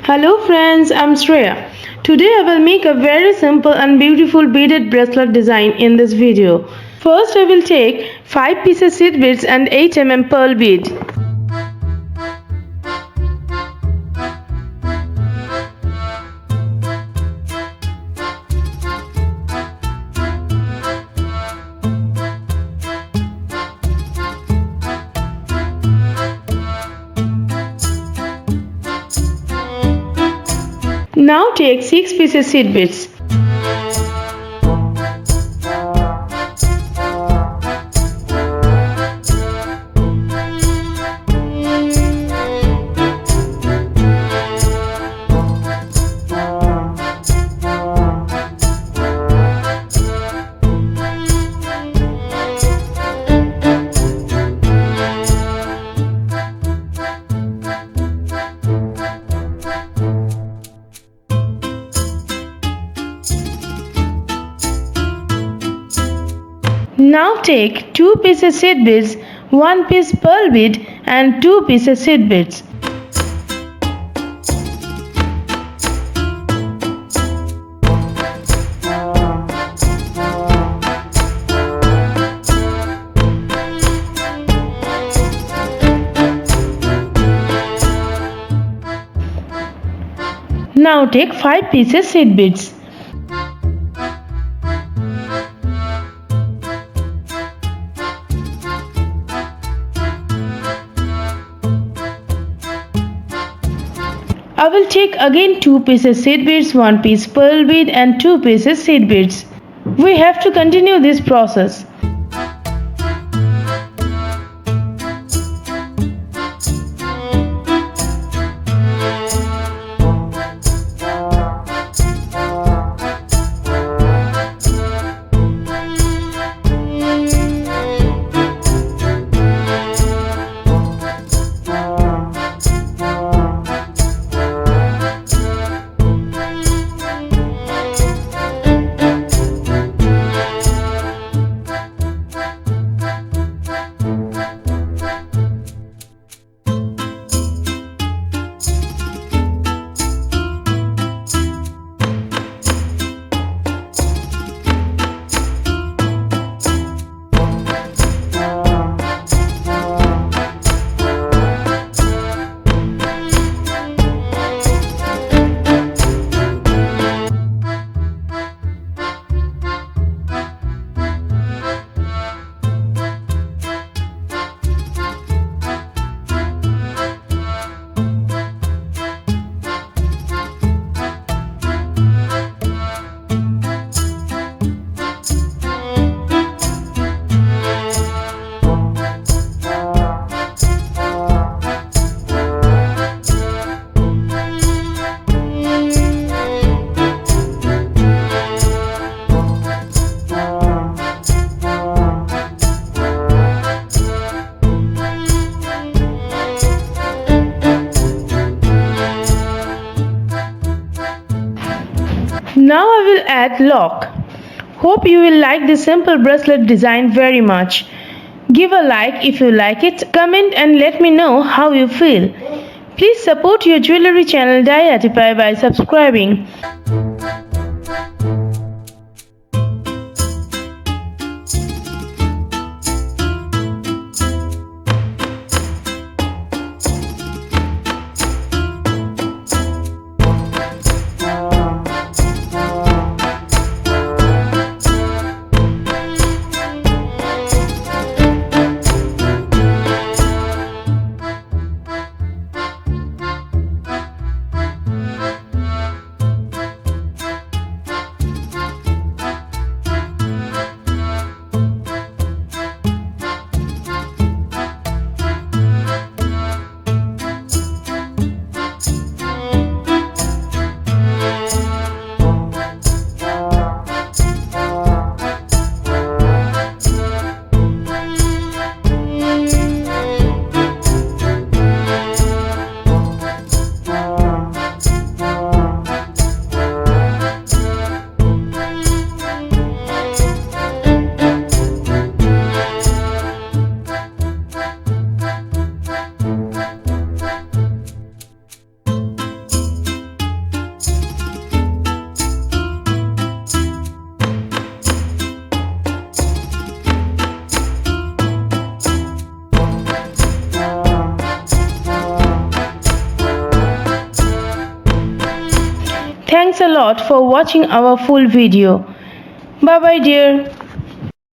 Hello friends, I'm Shreya. Today I will make a very simple and beautiful beaded bracelet design in this video. First I will take 5 pieces seed beads and 8 pearl bead. Now take 6 pieces seed beads. Now take 2 pieces seed beads, 1 piece pearl bead and 2 pieces seed beads. Now take 5 pieces seed beads. I will take again 2 pieces seed beads, 1 piece pearl bead and 2 pieces seed beads. We have to continue this process. Now I will add lock. Hope you will like this simple bracelet design very much. Give a like if you like it, comment and let me know how you feel. Please support your jewelry channel DiyArtiePie by subscribing. Thanks a lot for watching our full video. Bye bye dear.